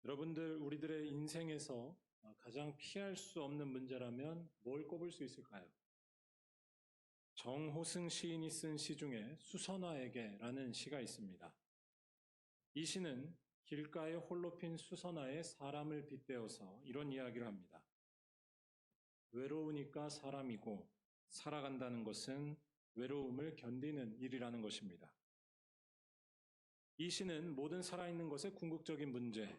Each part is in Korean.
여러분들, 우리들의 인생에서 가장 피할 수 없는 문제라면 뭘 꼽을 수 있을까요? 정호승 시인이 쓴 시 중에 수선화에게라는 시가 있습니다. 이 시는 길가에 홀로 핀 수선화에 사람을 빗대어서 이런 이야기를 합니다. 외로우니까 사람이고 살아간다는 것은 외로움을 견디는 일이라는 것입니다. 이 시는 모든 살아있는 것의 궁극적인 문제,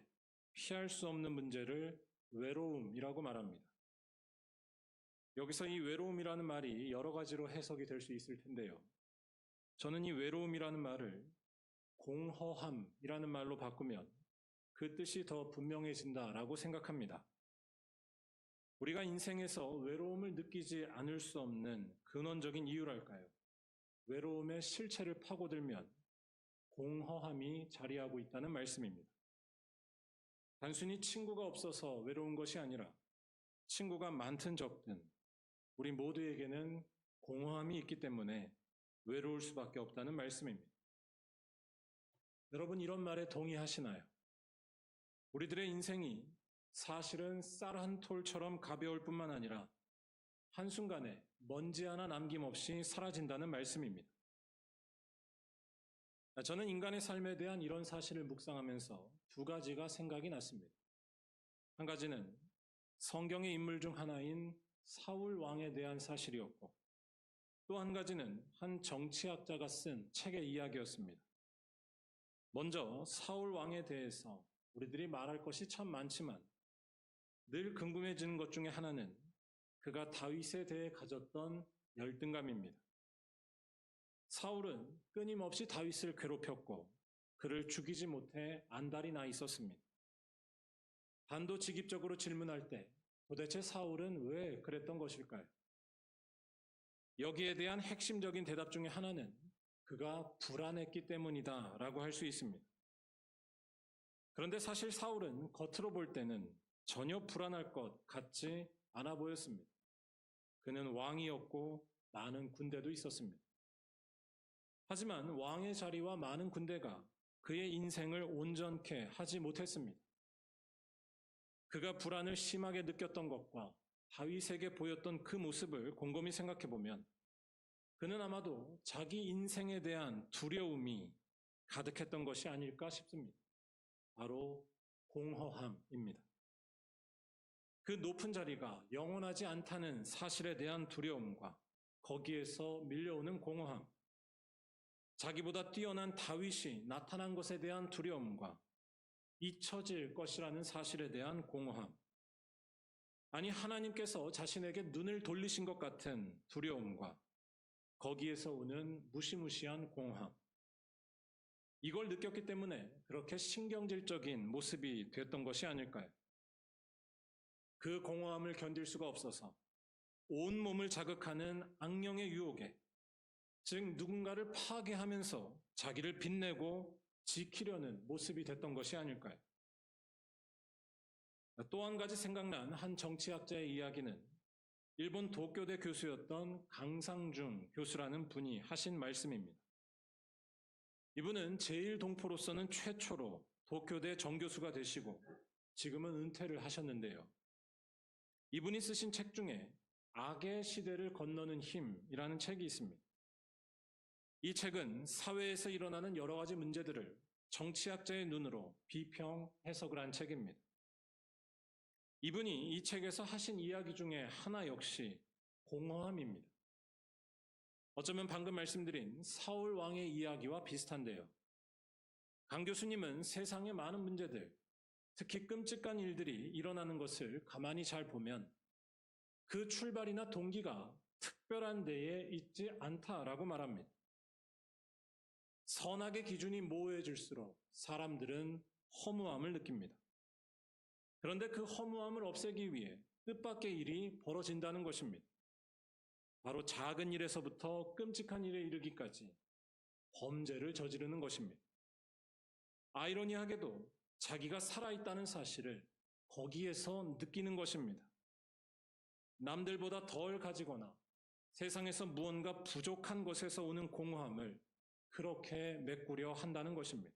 피할 수 없는 문제를 외로움이라고 말합니다. 여기서 이 외로움이라는 말이 여러 가지로 해석이 될 수 있을 텐데요. 저는 이 외로움이라는 말을 공허함이라는 말로 바꾸면 그 뜻이 더 분명해진다라고 생각합니다. 우리가 인생에서 외로움을 느끼지 않을 수 없는 근원적인 이유랄까요? 외로움의 실체를 파고들면 공허함이 자리하고 있다는 말씀입니다. 단순히 친구가 없어서 외로운 것이 아니라 친구가 많든 적든 우리 모두에게는 공허함이 있기 때문에 외로울 수밖에 없다는 말씀입니다. 여러분, 이런 말에 동의하시나요? 우리들의 인생이 사실은 쌀 한 톨처럼 가벼울 뿐만 아니라 한순간에 먼지 하나 남김없이 사라진다는 말씀입니다. 저는 인간의 삶에 대한 이런 사실을 묵상하면서 두 가지가 생각이 났습니다. 한 가지는 성경의 인물 중 하나인 사울 왕에 대한 사실이었고, 또 한 가지는 한 정치학자가 쓴 책의 이야기였습니다. 먼저 사울 왕에 대해서 우리들이 말할 것이 참 많지만 늘 궁금해지는 것 중에 하나는 그가 다윗에 대해 가졌던 열등감입니다. 사울은 끊임없이 다윗을 괴롭혔고 그를 죽이지 못해 안달이 나 있었습니다. 단도직입적으로 질문할 때 도대체 사울은 왜 그랬던 것일까요? 여기에 대한 핵심적인 대답 중에 하나는 그가 불안했기 때문이다 라고 할 수 있습니다. 그런데 사실 사울은 겉으로 볼 때는 전혀 불안할 것 같지 않아 보였습니다. 그는 왕이었고 많은 군대도 있었습니다. 하지만 왕의 자리와 많은 군대가 그의 인생을 온전케 하지 못했습니다. 그가 불안을 심하게 느꼈던 것과 다윗에게 보였던 그 모습을 곰곰이 생각해 보면 그는 아마도 자기 인생에 대한 두려움이 가득했던 것이 아닐까 싶습니다. 바로 공허함입니다. 그 높은 자리가 영원하지 않다는 사실에 대한 두려움과 거기에서 밀려오는 공허함, 자기보다 뛰어난 다윗이 나타난 것에 대한 두려움과 잊혀질 것이라는 사실에 대한 공허함, 아니 하나님께서 자신에게 눈을 돌리신 것 같은 두려움과 거기에서 오는 무시무시한 공허함, 이걸 느꼈기 때문에 그렇게 신경질적인 모습이 됐던 것이 아닐까요? 그 공허함을 견딜 수가 없어서 온몸을 자극하는 악령의 유혹에, 즉 누군가를 파괴하면서 자기를 빛내고 지키려는 모습이 됐던 것이 아닐까요? 또 한 가지 생각난 한 정치학자의 이야기는 일본 도쿄대 교수였던 강상중 교수라는 분이 하신 말씀입니다. 이분은 제1동포로서는 최초로 도쿄대 정교수가 되시고 지금은 은퇴를 하셨는데요. 이분이 쓰신 책 중에 악의 시대를 건너는 힘이라는 책이 있습니다. 이 책은 사회에서 일어나는 여러 가지 문제들을 정치학자의 눈으로 비평 해석을 한 책입니다. 이분이 이 책에서 하신 이야기 중에 하나 역시 공허함입니다. 어쩌면 방금 말씀드린 사울 왕의 이야기와 비슷한데요. 강 교수님은 세상의 많은 문제들, 특히 끔찍한 일들이 일어나는 것을 가만히 잘 보면 그 출발이나 동기가 특별한 데에 있지 않다라고 말합니다. 선악의 기준이 모호해질수록 사람들은 허무함을 느낍니다. 그런데 그 허무함을 없애기 위해 뜻밖의 일이 벌어진다는 것입니다. 바로 작은 일에서부터 끔찍한 일에 이르기까지 범죄를 저지르는 것입니다. 아이러니하게도 자기가 살아있다는 사실을 거기에서 느끼는 것입니다. 남들보다 덜 가지거나 세상에서 무언가 부족한 것에서 오는 공허함을 그렇게 메꾸려 한다는 것입니다.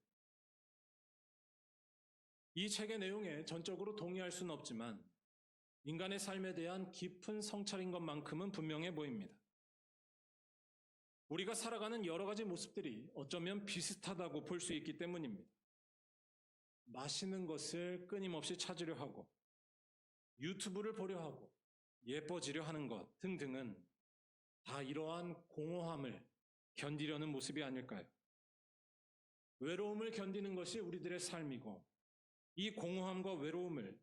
이 책의 내용에 전적으로 동의할 수는 없지만 인간의 삶에 대한 깊은 성찰인 것만큼은 분명해 보입니다. 우리가 살아가는 여러 가지 모습들이 어쩌면 비슷하다고 볼 수 있기 때문입니다. 맛있는 것을 끊임없이 찾으려 하고, 유튜브를 보려 하고, 예뻐지려 하는 것 등등은 다 이러한 공허함을 견디려는 모습이 아닐까요? 외로움을 견디는 것이 우리들의 삶이고, 이 공허함과 외로움을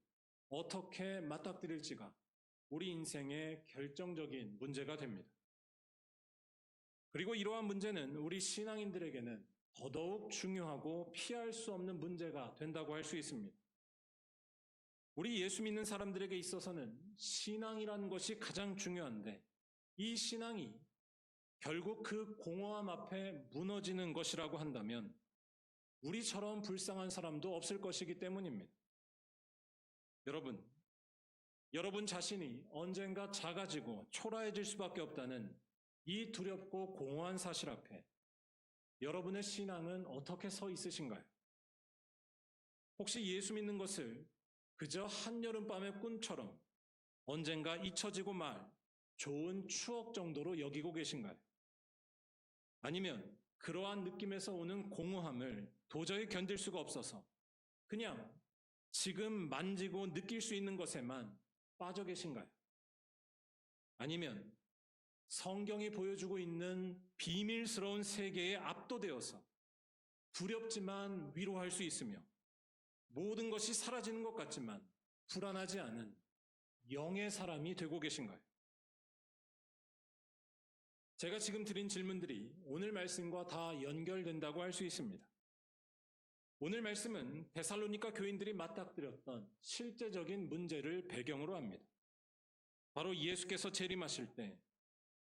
어떻게 맞닥뜨릴지가 우리 인생의 결정적인 문제가 됩니다. 그리고 이러한 문제는 우리 신앙인들에게는 더더욱 중요하고 피할 수 없는 문제가 된다고 할 수 있습니다. 우리 예수 믿는 사람들에게 있어서는 신앙이라는 것이 가장 중요한데 이 신앙이 결국 그 공허함 앞에 무너지는 것이라고 한다면 우리처럼 불쌍한 사람도 없을 것이기 때문입니다. 여러분 자신이 언젠가 작아지고 초라해질 수밖에 없다는 이 두렵고 공허한 사실 앞에 여러분의 신앙은 어떻게 서 있으신가요? 혹시 예수 믿는 것을 그저 한여름밤의 꿈처럼 언젠가 잊혀지고 말 좋은 추억 정도로 여기고 계신가요? 아니면 그러한 느낌에서 오는 공허함을 도저히 견딜 수가 없어서 그냥 지금 만지고 느낄 수 있는 것에만 빠져 계신가요? 아니면 성경이 보여주고 있는 비밀스러운 세계에 압도되어서 두렵지만 위로할 수 있으며 모든 것이 사라지는 것 같지만 불안하지 않은 영의 사람이 되고 계신가요? 제가 지금 드린 질문들이 오늘 말씀과 다 연결된다고 할 수 있습니다. 오늘 말씀은 데살로니가 교인들이 맞닥뜨렸던 실제적인 문제를 배경으로 합니다. 바로 예수께서 재림하실 때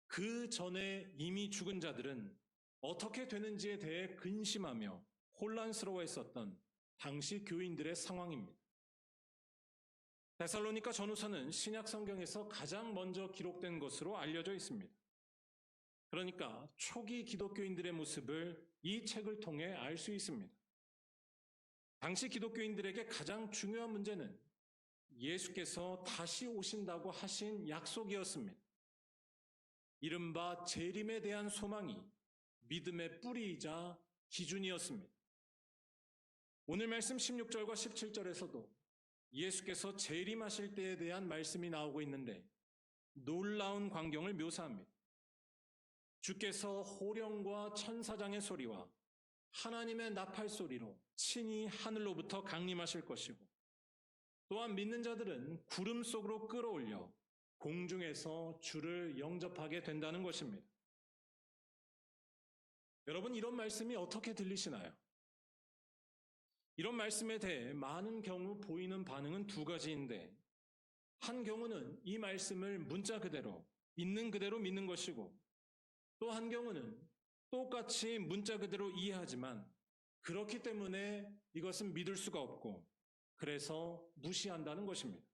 그 전에 이미 죽은 자들은 어떻게 되는지에 대해 근심하며 혼란스러워했었던 당시 교인들의 상황입니다. 데살로니가 전후서는 신약 성경에서 가장 먼저 기록된 것으로 알려져 있습니다. 그러니까 초기 기독교인들의 모습을 이 책을 통해 알 수 있습니다. 당시 기독교인들에게 가장 중요한 문제는 예수께서 다시 오신다고 하신 약속이었습니다. 이른바 재림에 대한 소망이 믿음의 뿌리이자 기준이었습니다. 오늘 말씀 16절과 17절에서도 예수께서 재림하실 때에 대한 말씀이 나오고 있는데 놀라운 광경을 묘사합니다. 주께서 호령과 천사장의 소리와 하나님의 나팔 소리로 친히 하늘로부터 강림하실 것이고 또한 믿는 자들은 구름 속으로 끌어올려 공중에서 주를 영접하게 된다는 것입니다. 여러분, 이런 말씀이 어떻게 들리시나요? 이런 말씀에 대해 많은 경우 보이는 반응은 두 가지인데 한 경우는 이 말씀을 문자 그대로 있는 그대로 믿는 것이고 또 한 경우는 똑같이 문자 그대로 이해하지만 그렇기 때문에 이것은 믿을 수가 없고 그래서 무시한다는 것입니다.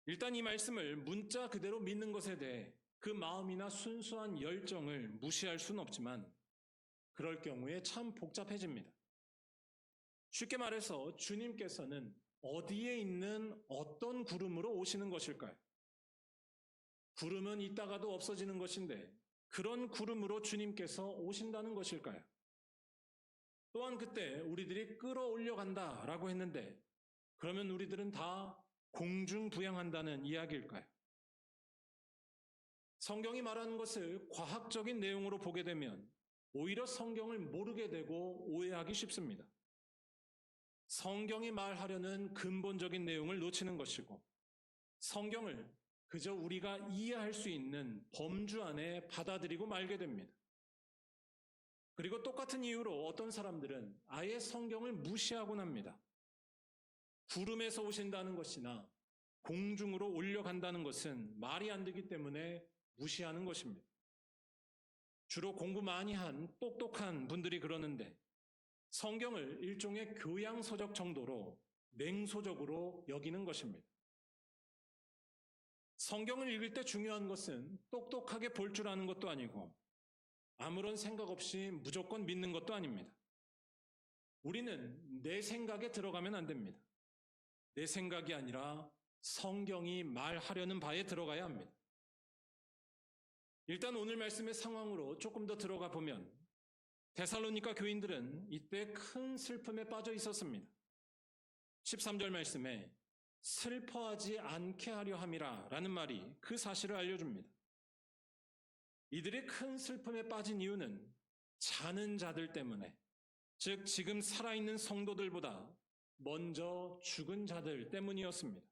일단 이 말씀을 문자 그대로 믿는 것에 대해 그 마음이나 순수한 열정을 무시할 수는 없지만 그럴 경우에 참 복잡해집니다. 쉽게 말해서 주님께서는 어디에 있는 어떤 구름으로 오시는 것일까요? 구름은 있다가도 없어지는 것인데 그런 구름으로 주님께서 오신다는 것일까요? 또한 그때 우리들이 끌어올려 간다라고 했는데 그러면 우리들은 다 공중부양한다는 이야기일까요? 성경이 말하는 것을 과학적인 내용으로 보게 되면 오히려 성경을 모르게 되고 오해하기 쉽습니다. 성경이 말하려는 근본적인 내용을 놓치는 것이고 성경을 그저 우리가 이해할 수 있는 범주 안에 받아들이고 말게 됩니다. 그리고 똑같은 이유로 어떤 사람들은 아예 성경을 무시하곤 합니다. 구름에서 오신다는 것이나 공중으로 올려간다는 것은 말이 안 되기 때문에 무시하는 것입니다. 주로 공부 많이 한 똑똑한 분들이 그러는데 성경을 일종의 교양서적 정도로 냉소적으로 여기는 것입니다. 성경을 읽을 때 중요한 것은 똑똑하게 볼 줄 아는 것도 아니고 아무런 생각 없이 무조건 믿는 것도 아닙니다. 우리는 내 생각에 들어가면 안 됩니다. 내 생각이 아니라 성경이 말하려는 바에 들어가야 합니다. 일단 오늘 말씀의 상황으로 조금 더 들어가 보면 데살로니가 교인들은 이때 큰 슬픔에 빠져 있었습니다. 13절 말씀에 슬퍼하지 않게 하려 함이라 라는 말이 그 사실을 알려줍니다. 이들이 큰 슬픔에 빠진 이유는 자는 자들 때문에, 즉 지금 살아있는 성도들보다 먼저 죽은 자들 때문이었습니다.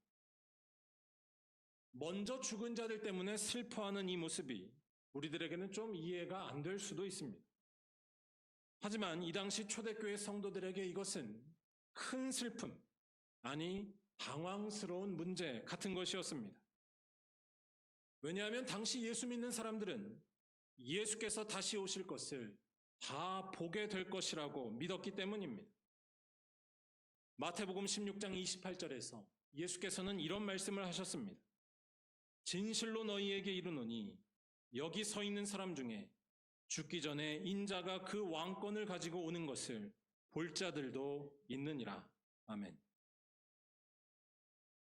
먼저 죽은 자들 때문에 슬퍼하는 이 모습이 우리들에게는 좀 이해가 안 될 수도 있습니다. 하지만 이 당시 초대교회 성도들에게 이것은 큰 슬픔, 아니 당황스러운 문제 같은 것이었습니다. 왜냐하면 당시 예수 믿는 사람들은 예수께서 다시 오실 것을 다 보게 될 것이라고 믿었기 때문입니다. 마태복음 16장 28절에서 예수께서는 이런 말씀을 하셨습니다. 진실로 너희에게 이르노니 여기 서 있는 사람 중에 죽기 전에 인자가 그 왕권을 가지고 오는 것을 볼 자들도 있느니라. 아멘.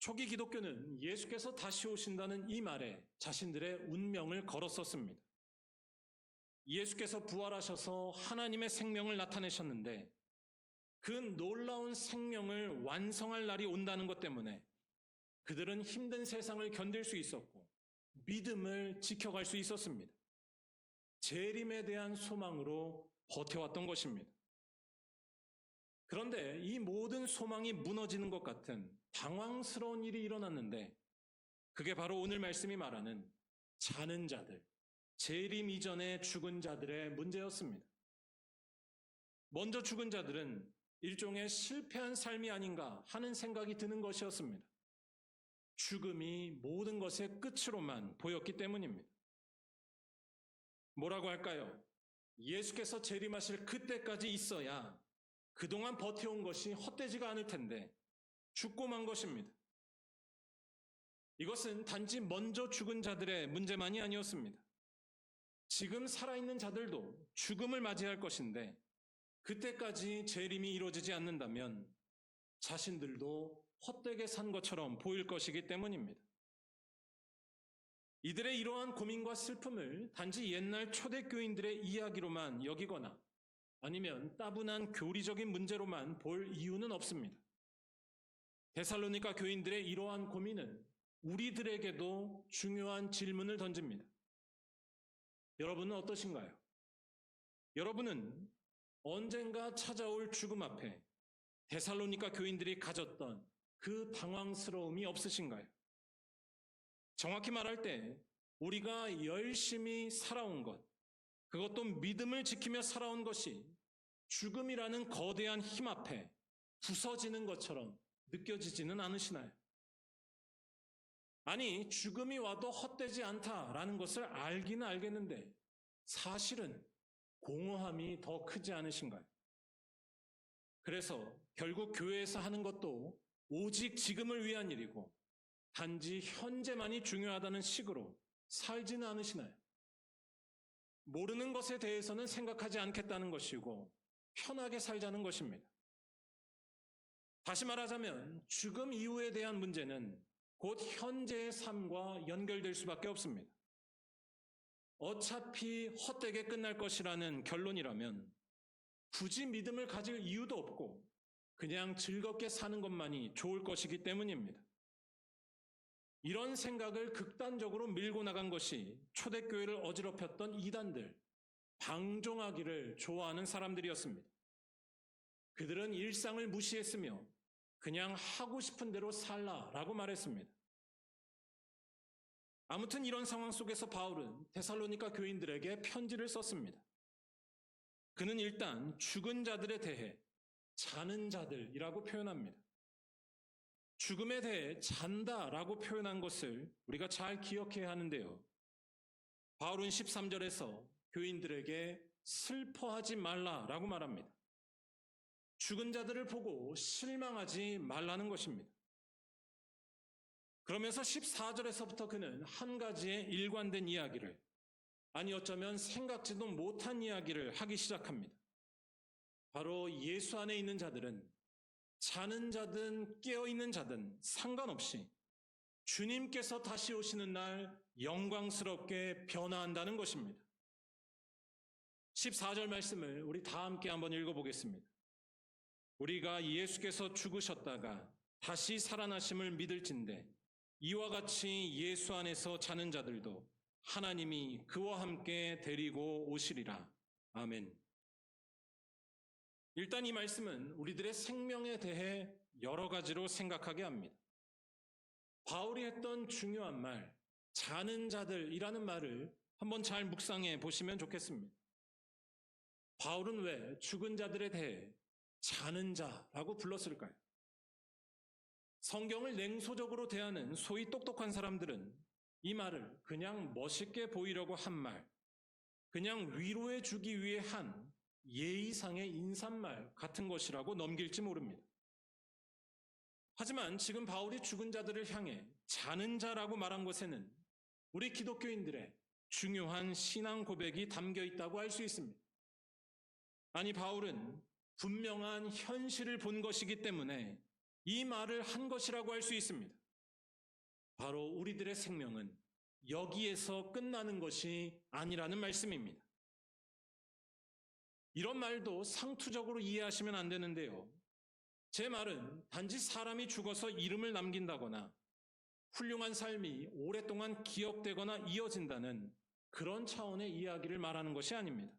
초기 기독교는 예수께서 다시 오신다는 이 말에 자신들의 운명을 걸었었습니다. 예수께서 부활하셔서 하나님의 생명을 나타내셨는데 그 놀라운 생명을 완성할 날이 온다는 것 때문에 그들은 힘든 세상을 견딜 수 있었고 믿음을 지켜갈 수 있었습니다. 재림에 대한 소망으로 버텨왔던 것입니다. 그런데 이 모든 소망이 무너지는 것 같은 당황스러운 일이 일어났는데 그게 바로 오늘 말씀이 말하는 자는 자들, 재림 이전에 죽은 자들의 문제였습니다. 먼저 죽은 자들은 일종의 실패한 삶이 아닌가 하는 생각이 드는 것이었습니다. 죽음이 모든 것의 끝으로만 보였기 때문입니다. 뭐라고 할까요? 예수께서 재림하실 그때까지 있어야 그동안 버텨온 것이 헛되지가 않을 텐데 죽고 만 것입니다. 이것은 단지 먼저 죽은 자들의 문제만이 아니었습니다. 지금 살아있는 자들도 죽음을 맞이할 것인데 그때까지 재림이 이루어지지 않는다면 자신들도 헛되게 산 것처럼 보일 것이기 때문입니다. 이들의 이러한 고민과 슬픔을 단지 옛날 초대교인들의 이야기로만 여기거나 아니면 따분한 교리적인 문제로만 볼 이유는 없습니다. 데살로니가 교인들의 이러한 고민은 우리들에게도 중요한 질문을 던집니다. 여러분은 어떠신가요? 여러분은 언젠가 찾아올 죽음 앞에 데살로니가 교인들이 가졌던 그 당황스러움이 없으신가요? 정확히 말할 때 우리가 열심히 살아온 것, 그것도 믿음을 지키며 살아온 것이 죽음이라는 거대한 힘 앞에 부서지는 것처럼 느껴지지는 않으시나요? 아니, 죽음이 와도 헛되지 않다라는 것을 알기는 알겠는데 사실은 공허함이 더 크지 않으신가요? 그래서 결국 교회에서 하는 것도 오직 지금을 위한 일이고 단지 현재만이 중요하다는 식으로 살지는 않으시나요? 모르는 것에 대해서는 생각하지 않겠다는 것이고 편하게 살자는 것입니다. 다시 말하자면 죽음 이후에 대한 문제는 곧 현재의 삶과 연결될 수밖에 없습니다. 어차피 헛되게 끝날 것이라는 결론이라면 굳이 믿음을 가질 이유도 없고 그냥 즐겁게 사는 것만이 좋을 것이기 때문입니다. 이런 생각을 극단적으로 밀고 나간 것이 초대교회를 어지럽혔던 이단들, 방종하기를 좋아하는 사람들이었습니다. 그들은 일상을 무시했으며 그냥 하고 싶은 대로 살라라고 말했습니다. 아무튼 이런 상황 속에서 바울은 데살로니가 교인들에게 편지를 썼습니다. 그는 일단 죽은 자들에 대해 자는 자들이라고 표현합니다. 죽음에 대해 잔다라고 표현한 것을 우리가 잘 기억해야 하는데요. 바울은 13절에서 교인들에게 슬퍼하지 말라라고 말합니다. 죽은 자들을 보고 실망하지 말라는 것입니다. 그러면서 14절에서부터 그는 한 가지의 일관된 이야기를, 아니 어쩌면 생각지도 못한 이야기를 하기 시작합니다. 바로 예수 안에 있는 자들은 자는 자든 깨어있는 자든 상관없이 주님께서 다시 오시는 날 영광스럽게 변화한다는 것입니다. 14절 말씀을 우리 다 함께 한번 읽어보겠습니다. 우리가 예수께서 죽으셨다가 다시 살아나심을 믿을진대 이와 같이 예수 안에서 자는 자들도 하나님이 그와 함께 데리고 오시리라. 아멘. 일단 이 말씀은 우리들의 생명에 대해 여러 가지로 생각하게 합니다. 바울이 했던 중요한 말, 자는 자들이라는 말을 한번 잘 묵상해 보시면 좋겠습니다. 바울은 왜 죽은 자들에 대해 자는 자라고 불렀을까요? 성경을 냉소적으로 대하는 소위 똑똑한 사람들은 이 말을 그냥 멋있게 보이려고 한 말, 그냥 위로해 주기 위해 한 예의상의 인사말 같은 것이라고 넘길지 모릅니다. 하지만 지금 바울이 죽은 자들을 향해 자는 자라고 말한 것에는 우리 기독교인들의 중요한 신앙 고백이 담겨 있다고 할 수 있습니다. 아니, 바울은 분명한 현실을 본 것이기 때문에 이 말을 한 것이라고 할 수 있습니다. 바로 우리들의 생명은 여기에서 끝나는 것이 아니라는 말씀입니다. 이런 말도 상투적으로 이해하시면 안 되는데요. 제 말은 단지 사람이 죽어서 이름을 남긴다거나 훌륭한 삶이 오랫동안 기억되거나 이어진다는 그런 차원의 이야기를 말하는 것이 아닙니다.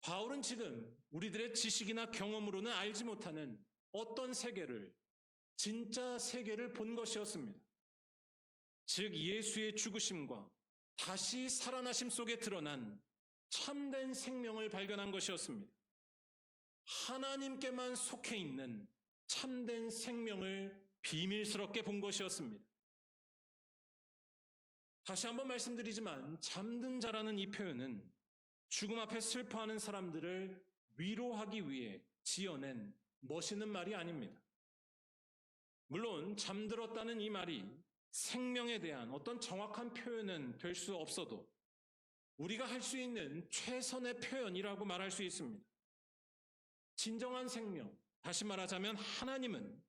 바울은 지금 우리들의 지식이나 경험으로는 알지 못하는 어떤 세계를, 진짜 세계를 본 것이었습니다. 즉 예수의 죽으심과 다시 살아나심 속에 드러난 참된 생명을 발견한 것이었습니다. 하나님께만 속해 있는 참된 생명을 비밀스럽게 본 것이었습니다. 다시 한번 말씀드리지만 잠든 자라는 이 표현은 죽음 앞에 슬퍼하는 사람들을 위로하기 위해 지어낸 멋있는 말이 아닙니다. 물론 잠들었다는 이 말이 생명에 대한 어떤 정확한 표현은 될 수 없어도 우리가 할 수 있는 최선의 표현이라고 말할 수 있습니다. 진정한 생명, 다시 말하자면 하나님은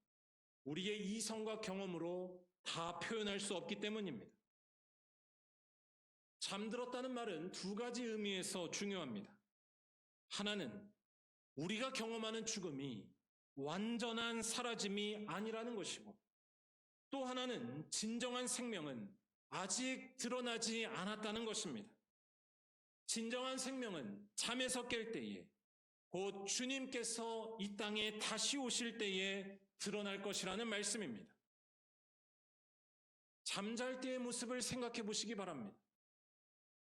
우리의 이성과 경험으로 다 표현할 수 없기 때문입니다. 잠들었다는 말은 두 가지 의미에서 중요합니다. 하나는 우리가 경험하는 죽음이 완전한 사라짐이 아니라는 것이고, 또 하나는 진정한 생명은 아직 드러나지 않았다는 것입니다. 진정한 생명은 잠에서 깰 때에, 곧 주님께서 이 땅에 다시 오실 때에 드러날 것이라는 말씀입니다. 잠잘 때의 모습을 생각해 보시기 바랍니다.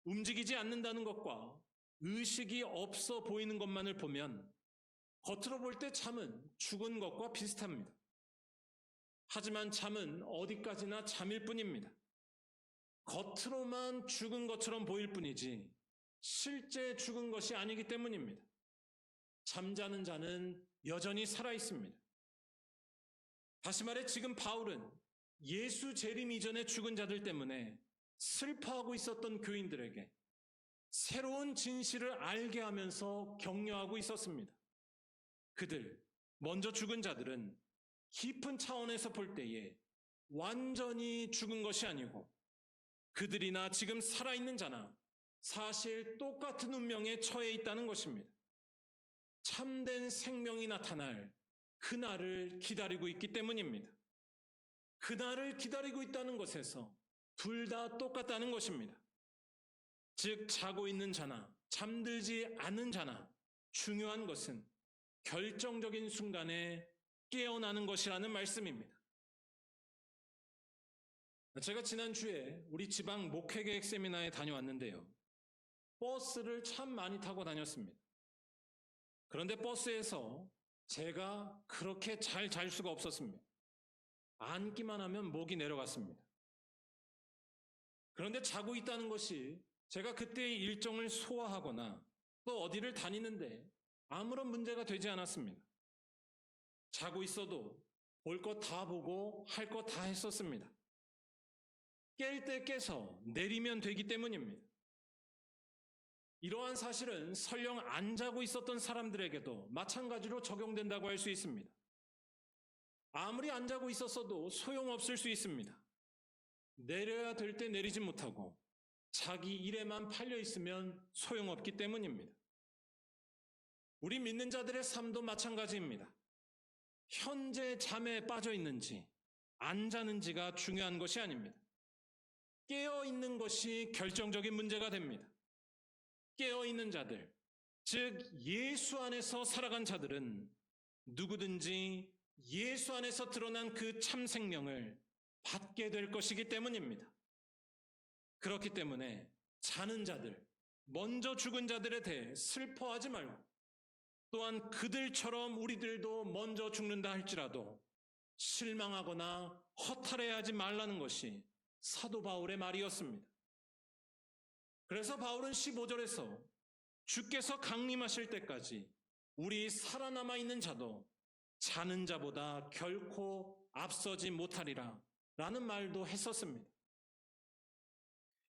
움직이지 않는다는 것과 의식이 없어 보이는 것만을 보면 겉으로 볼 때 잠은 죽은 것과 비슷합니다. 하지만 잠은 어디까지나 잠일 뿐입니다. 겉으로만 죽은 것처럼 보일 뿐이지 실제 죽은 것이 아니기 때문입니다. 잠자는 자는 여전히 살아있습니다. 다시 말해 지금 바울은 예수 재림 이전에 죽은 자들 때문에 슬퍼하고 있었던 교인들에게 새로운 진실을 알게 하면서 격려하고 있었습니다. 그들, 먼저 죽은 자들은 깊은 차원에서 볼 때에 완전히 죽은 것이 아니고 그들이나 지금 살아있는 자나 사실 똑같은 운명에 처해 있다는 것입니다. 참된 생명이 나타날 그날을 기다리고 있기 때문입니다. 그날을 기다리고 있다는 것에서 둘 다 똑같다는 것입니다. 즉 자고 있는 자나 잠들지 않는 자나 중요한 것은 결정적인 순간에 깨어나는 것이라는 말씀입니다. 제가 지난주에 우리 지방 목회계획 세미나에 다녀왔는데요. 버스를 참 많이 타고 다녔습니다. 그런데 버스에서 제가 그렇게 잘 잘 수가 없었습니다. 앉기만 하면 목이 내려갔습니다. 그런데 자고 있다는 것이 제가 그때의 일정을 소화하거나 또 어디를 다니는데 아무런 문제가 되지 않았습니다. 자고 있어도 볼 것 다 보고 할 것 다 했었습니다. 깰 때 깨서 내리면 되기 때문입니다. 이러한 사실은 설령 안 자고 있었던 사람들에게도 마찬가지로 적용된다고 할 수 있습니다. 아무리 안 자고 있었어도 소용없을 수 있습니다. 내려야 될 때 내리지 못하고 자기 일에만 팔려 있으면 소용없기 때문입니다. 우리 믿는 자들의 삶도 마찬가지입니다. 현재 잠에 빠져 있는지 안 자는지가 중요한 것이 아닙니다. 깨어 있는 것이 결정적인 문제가 됩니다. 깨어 있는 자들, 즉 예수 안에서 살아간 자들은 누구든지 예수 안에서 드러난 그 참 생명을 받게 될 것이기 때문입니다. 그렇기 때문에 자는 자들, 먼저 죽은 자들에 대해 슬퍼하지 말고, 또한 그들처럼 우리들도 먼저 죽는다 할지라도 실망하거나 허탈해하지 말라는 것이 사도 바울의 말이었습니다. 그래서 바울은 15절에서 주께서 강림하실 때까지 우리 살아남아 있는 자도 자는 자보다 결코 앞서지 못하리라 라는 말도 했었습니다.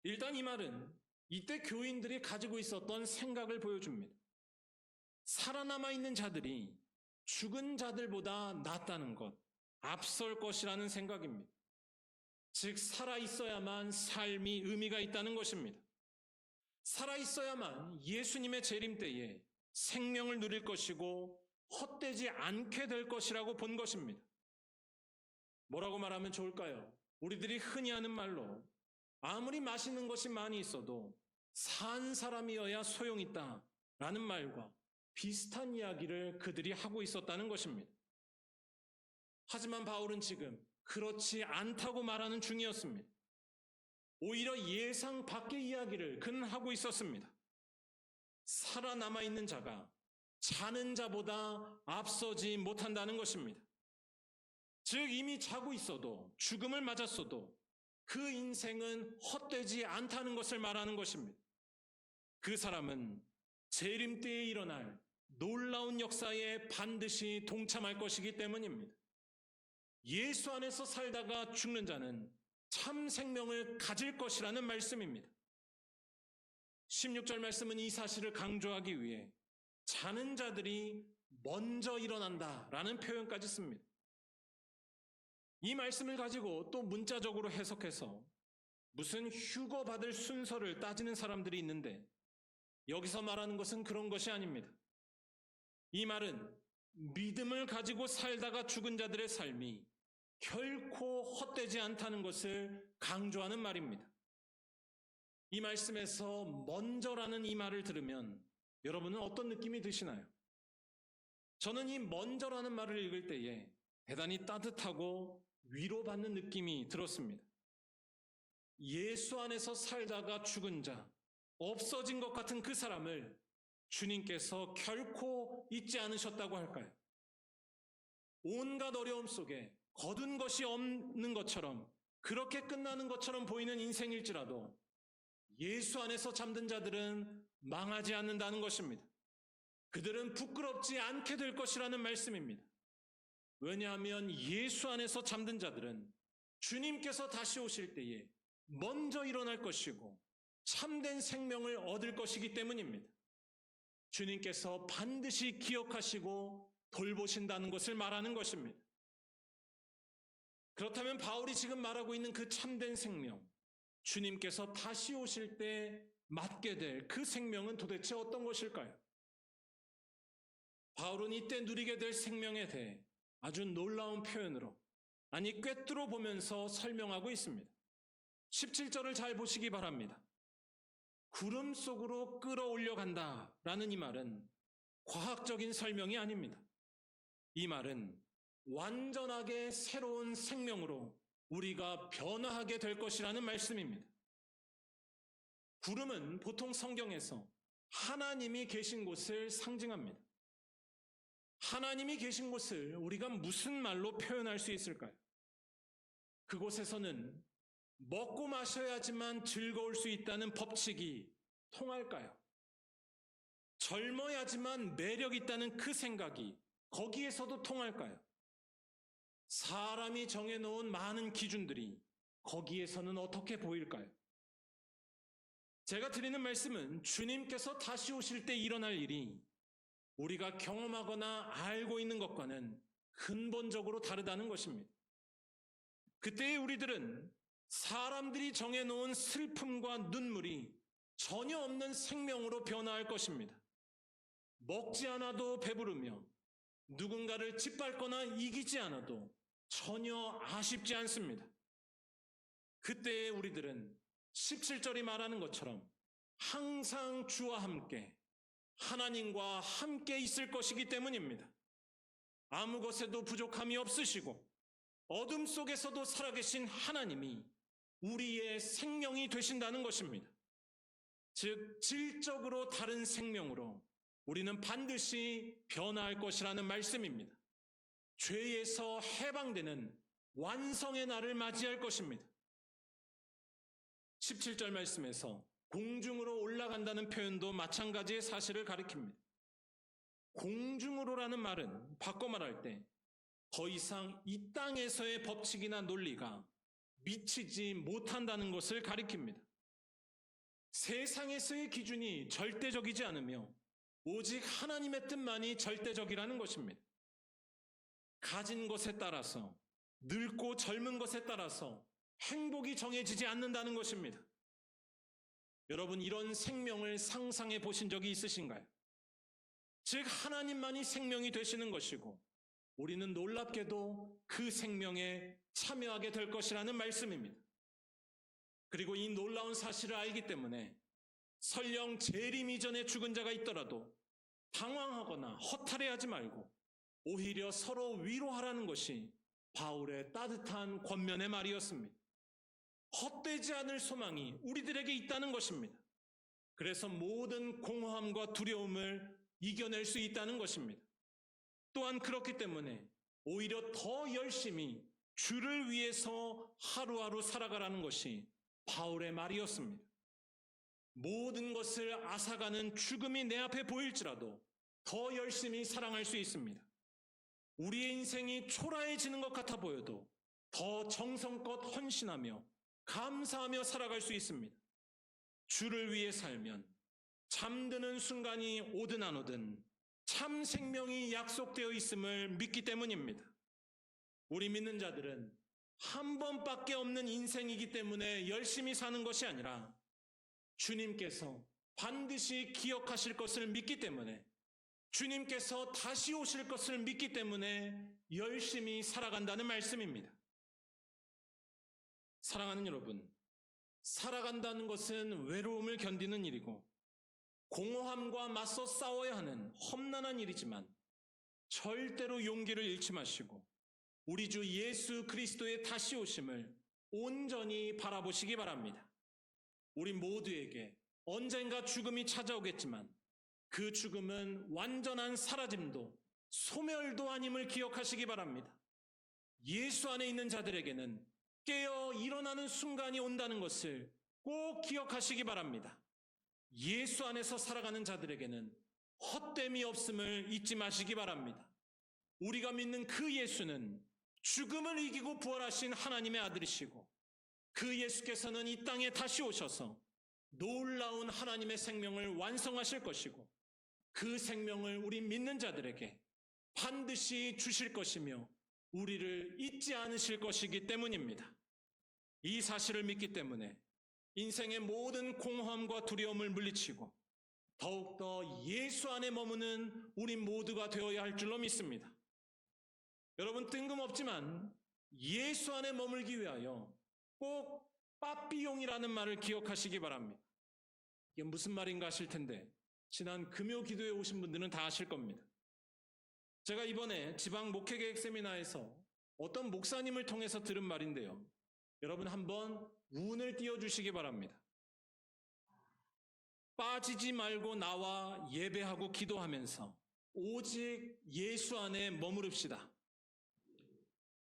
일단 이 말은 이때 교인들이 가지고 있었던 생각을 보여줍니다. 살아남아 있는 자들이 죽은 자들보다 낫다는 것, 앞설 것이라는 생각입니다. 즉 살아있어야만 삶이 의미가 있다는 것입니다. 살아있어야만 예수님의 재림 때에 생명을 누릴 것이고 헛되지 않게 될 것이라고 본 것입니다. 뭐라고 말하면 좋을까요? 우리들이 흔히 하는 말로 아무리 맛있는 것이 많이 있어도 산 사람이어야 소용있다 라는 말과 비슷한 이야기를 그들이 하고 있었다는 것입니다. 하지만 바울은 지금 그렇지 않다고 말하는 중이었습니다. 오히려 예상 밖의 이야기를 그는 하고 있었습니다. 살아남아 있는 자가 자는 자보다 앞서지 못한다는 것입니다. 즉 이미 자고 있어도 죽음을 맞았어도 그 인생은 헛되지 않다는 것을 말하는 것입니다. 그 사람은 재림 때에 일어날 놀라운 역사에 반드시 동참할 것이기 때문입니다. 예수 안에서 살다가 죽는 자는 참 생명을 가질 것이라는 말씀입니다. 16절 말씀은 이 사실을 강조하기 위해 자는 자들이 먼저 일어난다라는 표현까지 씁니다. 이 말씀을 가지고 또 문자적으로 해석해서 무슨 휴거 받을 순서를 따지는 사람들이 있는데 여기서 말하는 것은 그런 것이 아닙니다. 이 말은 믿음을 가지고 살다가 죽은 자들의 삶이 결코 헛되지 않다는 것을 강조하는 말입니다. 이 말씀에서 먼저라는 이 말을 들으면 여러분은 어떤 느낌이 드시나요? 저는 이 먼저라는 말을 읽을 때에 대단히 따뜻하고 위로받는 느낌이 들었습니다. 예수 안에서 살다가 죽은 자, 없어진 것 같은 그 사람을 주님께서 결코 잊지 않으셨다고 할까요? 온갖 어려움 속에 거둔 것이 없는 것처럼 그렇게 끝나는 것처럼 보이는 인생일지라도 예수 안에서 잠든 자들은 망하지 않는다는 것입니다. 그들은 부끄럽지 않게 될 것이라는 말씀입니다. 왜냐하면 예수 안에서 잠든 자들은 주님께서 다시 오실 때에 먼저 일어날 것이고 참된 생명을 얻을 것이기 때문입니다. 주님께서 반드시 기억하시고 돌보신다는 것을 말하는 것입니다. 그렇다면 바울이 지금 말하고 있는 그 참된 생명, 주님께서 다시 오실 때 맞게 될 그 생명은 도대체 어떤 것일까요? 바울은 이때 누리게 될 생명에 대해 아주 놀라운 표현으로, 아니 꿰뚫어 보면서 설명하고 있습니다. 17절을 잘 보시기 바랍니다. 구름 속으로 끌어올려 간다라는 이 말은 과학적인 설명이 아닙니다. 이 말은 완전하게 새로운 생명으로 우리가 변화하게 될 것이라는 말씀입니다. 구름은 보통 성경에서 하나님이 계신 곳을 상징합니다. 하나님이 계신 곳을 우리가 무슨 말로 표현할 수 있을까요? 그곳에서는 먹고 마셔야지만 즐거울 수 있다는 법칙이 통할까요? 젊어야지만 매력 있다는 그 생각이 거기에서도 통할까요? 사람이 정해놓은 많은 기준들이 거기에서는 어떻게 보일까요? 제가 드리는 말씀은 주님께서 다시 오실 때 일어날 일이 우리가 경험하거나 알고 있는 것과는 근본적으로 다르다는 것입니다. 그때의 우리들은 사람들이 정해놓은 슬픔과 눈물이 전혀 없는 생명으로 변화할 것입니다. 먹지 않아도 배부르며 누군가를 짓밟거나 이기지 않아도 전혀 아쉽지 않습니다. 그때의 우리들은 17절이 말하는 것처럼 항상 주와 함께 하나님과 함께 있을 것이기 때문입니다. 아무 것에도 부족함이 없으시고 어둠 속에서도 살아계신 하나님이 우리의 생명이 되신다는 것입니다. 즉 질적으로 다른 생명으로 우리는 반드시 변화할 것이라는 말씀입니다. 죄에서 해방되는 완성의 날을 맞이할 것입니다. 17절 말씀에서 공중으로 올라간다는 표현도 마찬가지의 사실을 가리킵니다. 공중으로라는 말은 바꿔 말할 때 더 이상 이 땅에서의 법칙이나 논리가 미치지 못한다는 것을 가리킵니다. 세상에서의 기준이 절대적이지 않으며 오직 하나님의 뜻만이 절대적이라는 것입니다. 가진 것에 따라서, 늙고 젊은 것에 따라서 행복이 정해지지 않는다는 것입니다. 여러분, 이런 생명을 상상해 보신 적이 있으신가요? 즉 하나님만이 생명이 되시는 것이고 우리는 놀랍게도 그 생명에 참여하게 될 것이라는 말씀입니다. 그리고 이 놀라운 사실을 알기 때문에 설령 재림 이전에 죽은 자가 있더라도 당황하거나 허탈해하지 말고 오히려 서로 위로하라는 것이 바울의 따뜻한 권면의 말이었습니다. 헛되지 않을 소망이 우리들에게 있다는 것입니다. 그래서 모든 공허함과 두려움을 이겨낼 수 있다는 것입니다. 또한 그렇기 때문에 오히려 더 열심히 주를 위해서 하루하루 살아가라는 것이 바울의 말이었습니다. 모든 것을 앗아가는 죽음이 내 앞에 보일지라도 더 열심히 사랑할 수 있습니다. 우리의 인생이 초라해지는 것 같아 보여도 더 정성껏 헌신하며 감사하며 살아갈 수 있습니다. 주를 위해 살면 잠드는 순간이 오든 안 오든 참 생명이 약속되어 있음을 믿기 때문입니다. 우리 믿는 자들은 한 번밖에 없는 인생이기 때문에 열심히 사는 것이 아니라 주님께서 반드시 기억하실 것을 믿기 때문에 주님께서 다시 오실 것을 믿기 때문에 열심히 살아간다는 말씀입니다. 사랑하는 여러분, 살아간다는 것은 외로움을 견디는 일이고 공허함과 맞서 싸워야 하는 험난한 일이지만 절대로 용기를 잃지 마시고 우리 주 예수 그리스도의 다시 오심을 온전히 바라보시기 바랍니다. 우리 모두에게 언젠가 죽음이 찾아오겠지만 그 죽음은 완전한 사라짐도 소멸도 아님을 기억하시기 바랍니다. 예수 안에 있는 자들에게는 깨어 일어나는 순간이 온다는 것을 꼭 기억하시기 바랍니다. 예수 안에서 살아가는 자들에게는 헛됨이 없음을 잊지 마시기 바랍니다. 우리가 믿는 그 예수는 죽음을 이기고 부활하신 하나님의 아들이시고 그 예수께서는 이 땅에 다시 오셔서 놀라운 하나님의 생명을 완성하실 것이고 그 생명을 우리 믿는 자들에게 반드시 주실 것이며 우리를 잊지 않으실 것이기 때문입니다. 이 사실을 믿기 때문에 인생의 모든 공허함과 두려움을 물리치고 더욱더 예수 안에 머무는 우리 모두가 되어야 할 줄로 믿습니다. 여러분, 뜬금없지만 예수 안에 머물기 위하여 꼭 빠삐용이라는 말을 기억하시기 바랍니다. 이게 무슨 말인가 하실 텐데 지난 금요 기도에 오신 분들은 다 아실 겁니다. 제가 이번에 지방 목회계획 세미나에서 어떤 목사님을 통해서 들은 말인데요. 여러분 한번 운을 띄워주시기 바랍니다. 빠지지 말고 나와 예배하고 기도하면서 오직 예수 안에 머무릅시다.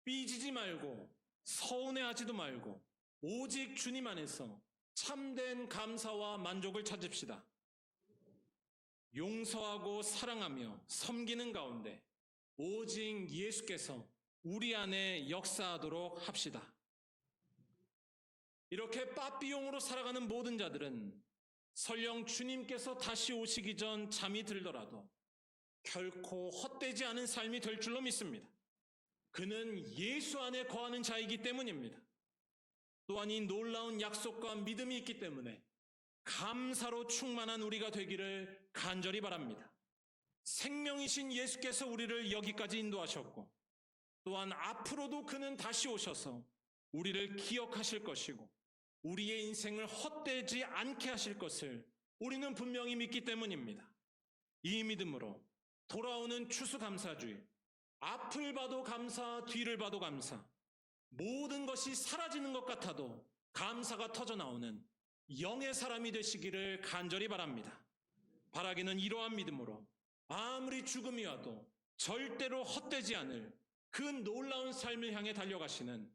삐지지 말고 서운해하지도 말고 오직 주님 안에서 참된 감사와 만족을 찾읍시다. 용서하고 사랑하며 섬기는 가운데 오직 예수께서 우리 안에 역사하도록 합시다. 이렇게 빠삐용으로 살아가는 모든 자들은 설령 주님께서 다시 오시기 전 잠이 들더라도 결코 헛되지 않은 삶이 될 줄로 믿습니다. 그는 예수 안에 거하는 자이기 때문입니다. 또한 이 놀라운 약속과 믿음이 있기 때문에 감사로 충만한 우리가 되기를 간절히 바랍니다. 생명이신 예수께서 우리를 여기까지 인도하셨고 또한 앞으로도 그는 다시 오셔서 우리를 기억하실 것이고 우리의 인생을 헛되지 않게 하실 것을 우리는 분명히 믿기 때문입니다. 이 믿음으로 돌아오는 추수감사주일, 앞을 봐도 감사, 뒤를 봐도 감사, 모든 것이 사라지는 것 같아도 감사가 터져나오는 영의 사람이 되시기를 간절히 바랍니다. 바라기는 이러한 믿음으로 아무리 죽음이 와도 절대로 헛되지 않을 그 놀라운 삶을 향해 달려가시는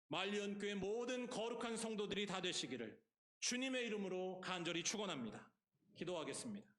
말리언교회 모든 거룩한 성도들이 다 되시기를 주님의 이름으로 간절히 축원합니다. 기도하겠습니다.